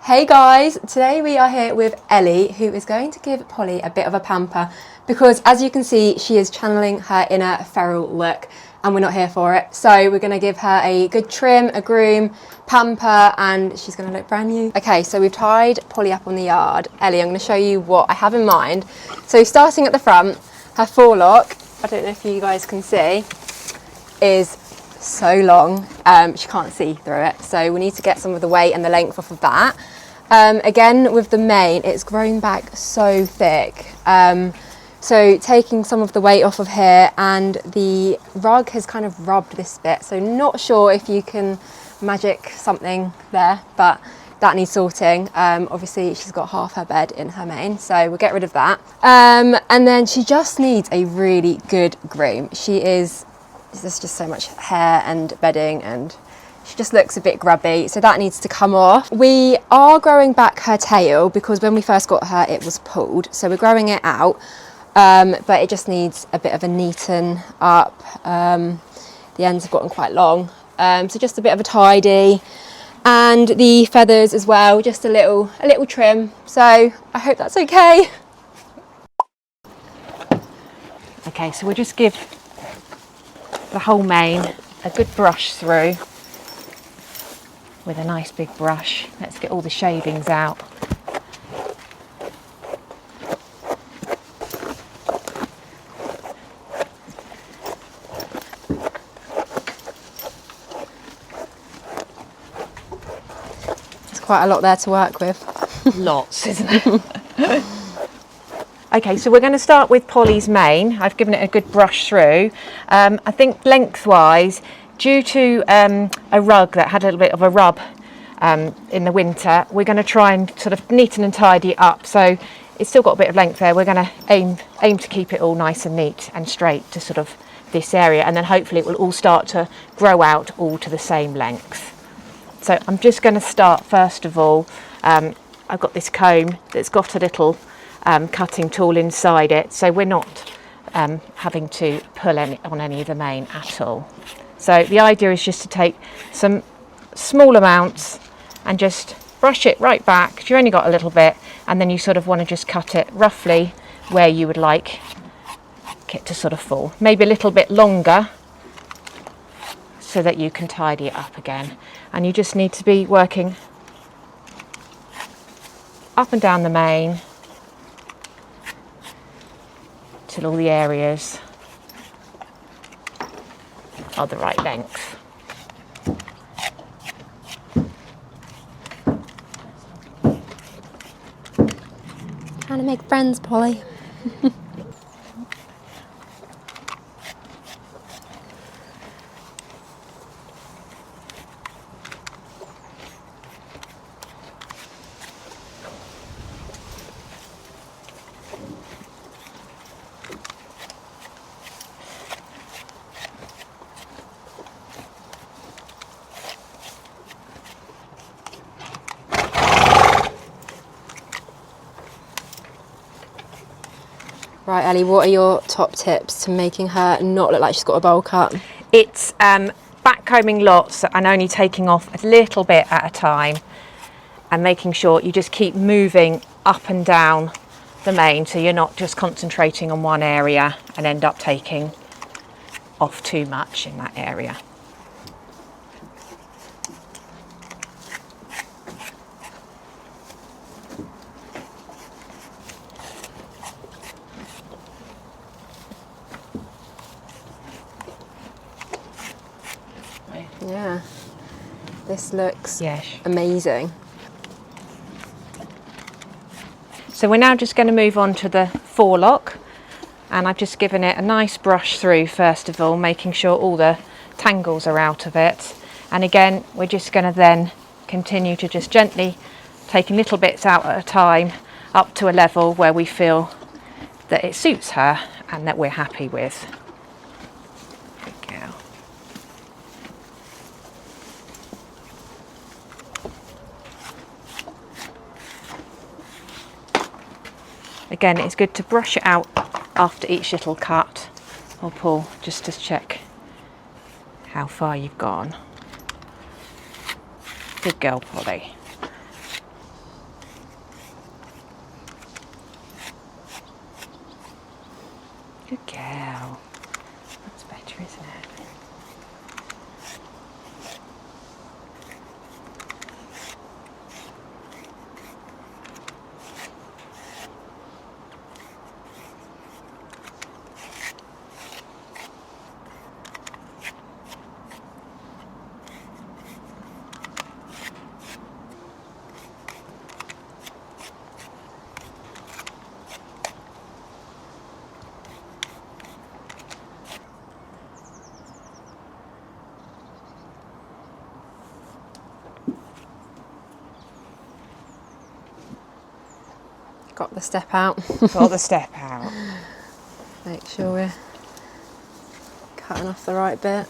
Hey guys, today we are here with Ellie, who is going to give Polly a bit of a pamper because, as you can see, she is channeling her inner feral look and we're not here for it. So we're going to give her a good trim, a groom, pamper, and she's going to look brand new. Okay, so we've tied Polly up on the yard. Ellie, I'm going to show you what I have in mind. So starting at the front, her forelock, I don't know if you guys can see, is so long. She can't see through it. So we need to get some of the weight and the length off of that. Again, with the mane, it's grown back so thick. So taking some of the weight off of here, and the rug has kind of rubbed this bit. So not sure if you can magic something there, but that needs sorting. Obviously she's got half her bed in her mane, so we'll get rid of that. And then she just needs a really good groom. There's just so much hair and bedding, and she just looks a bit grubby, so that needs to come off. We are growing back her tail because when we first got her it was pulled, so we're growing it out, but it just needs a bit of a neaten up. The ends have gotten quite long, so just a bit of a tidy, and the feathers as well, just a little trim. So I hope that's okay. Okay, so we'll just give the whole mane a good brush through with a nice big brush. Let's get all the shavings out. There's quite a lot there to work with. Lots, isn't it? Okay, so we're going to start with Polly's mane. I've given it a good brush through. I think lengthwise, due to a rug that had a little bit of a rub in the winter, we're going to try and sort of neaten and tidy it up. So it's still got a bit of length there. We're going to aim to keep it all nice and neat and straight to sort of this area, and then hopefully it will all start to grow out all to the same length. So I'm just going to start first of all. I've got this comb that's got a little cutting tool inside it, so we're not having to pull on any of the mane at all. So the idea is just to take some small amounts and just brush it right back, because you only got a little bit, and then you sort of want to just cut it roughly where you would like it to sort of fall. Maybe a little bit longer so that you can tidy it up again. And you just need to be working up and down the mane till all the areas are the right length. Trying to make friends, Polly. Right, Ellie, what are your top tips to making her not look like she's got a bowl cut? It's back combing lots and only taking off a little bit at a time, and making sure you just keep moving up and down the mane, so you're not just concentrating on one area and end up taking off too much in that area. Yeah, this looks amazing. So we're now just going to move on to the forelock, and I've just given it a nice brush through first of all, making sure all the tangles are out of it. And again, we're just going to then continue to just gently taking little bits out at a time up to a level where we feel that it suits her and that we're happy with. There we go. Again, it's good to brush it out after each little cut or pull, just to check how far you've gone. Good girl, Polly. Good girl. That's better, isn't it? Got the step out. Got the step out. Make sure we're cutting off the right bit.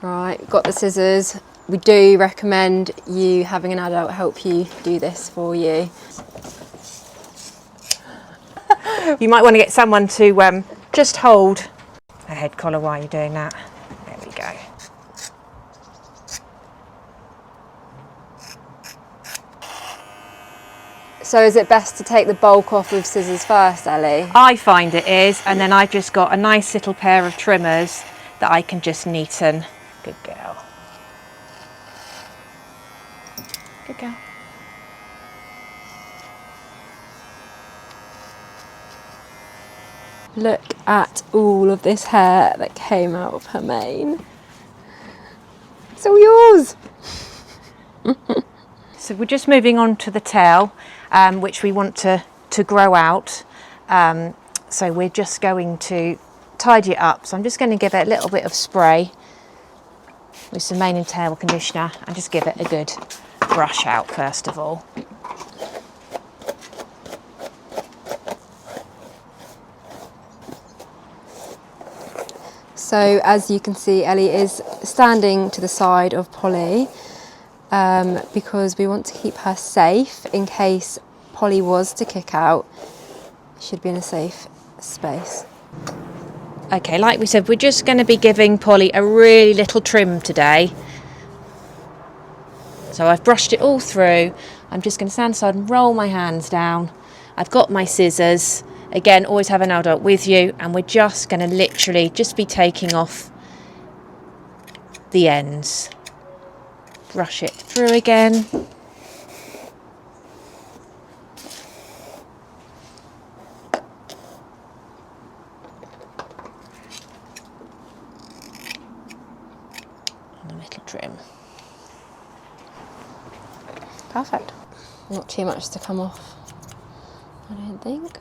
Right, got the scissors. We do recommend you having an adult help you do this for you. You might want to get someone to just hold a head collar while you're doing that. There we go. So is it best to take the bulk off with scissors first, Ellie? I find it is, and then I've just got a nice little pair of trimmers that I can just neaten. Good girl. Good girl. Look at all of this hair that came out of her mane. It's all yours. So we're just moving on to the tail, which we want to grow out. So we're just going to tidy it up. So I'm just going to give it a little bit of spray with some mane and tail conditioner and just give it a good brush out first of all. So as you can see, Ellie is standing to the side of Polly because we want to keep her safe in case Polly was to kick out. Should be in a safe space. Okay, like we said, we're just going to be giving Polly a really little trim today. So I've brushed it all through. I'm just going to stand aside and roll my hands down. I've got my scissors. Again, always have an adult with you, and we're just going to literally just be taking off the ends. Brush it through again. And a little trim. Perfect. Not too much to come off, I don't think.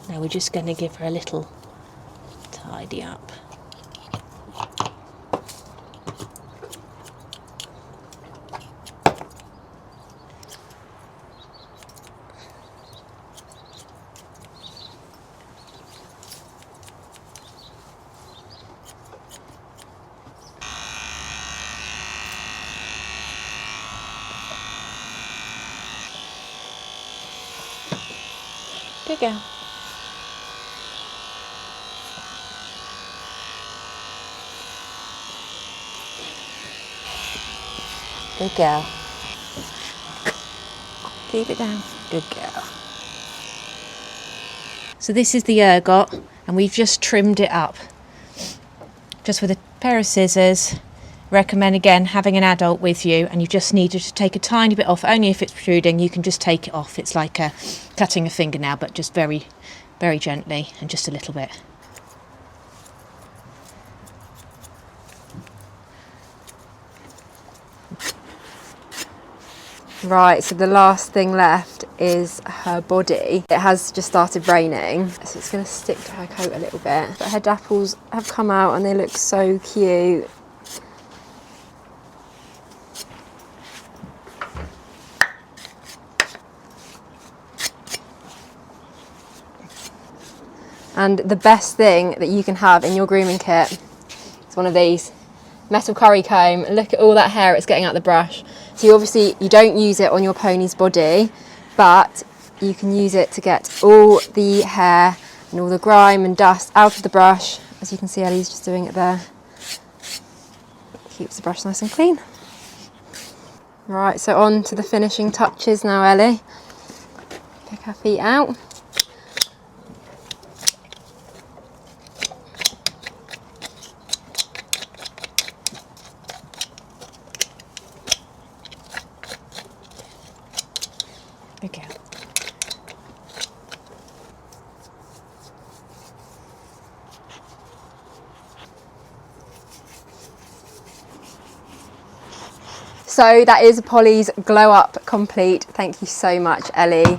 Now we're just going to give her a little tidy up. Good girl. Good girl. Keep it down. Good girl. So this is the ergot, and we've just trimmed it up. Just with a pair of scissors. Recommend again having an adult with you, and you just need to take a tiny bit off. Only if it's protruding, you can just take it off. It's like cutting a fingernail, but just very, very gently and just a little bit. Right, so the last thing left is her body. It has just started raining, so it's going to stick to her coat a little bit. But her dapples have come out and they look so cute. And the best thing that you can have in your grooming kit is one of these. Metal curry comb. Look at all that hair it's getting out the brush. So you don't use it on your pony's body, but you can use it to get all the hair and all the grime and dust out of the brush. As you can see, Ellie's just doing it there. Keeps the brush nice and clean. Right, so on to the finishing touches now, Ellie. Pick her feet out. Again. So that is Polly's glow up complete. Thank you so much, Ellie.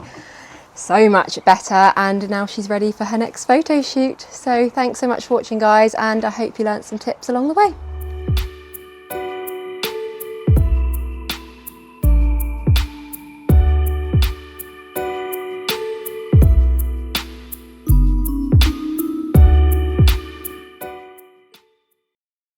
So much better, and now she's ready for her next photo shoot. So thanks so much for watching, guys, and I hope you learnt some tips along the way.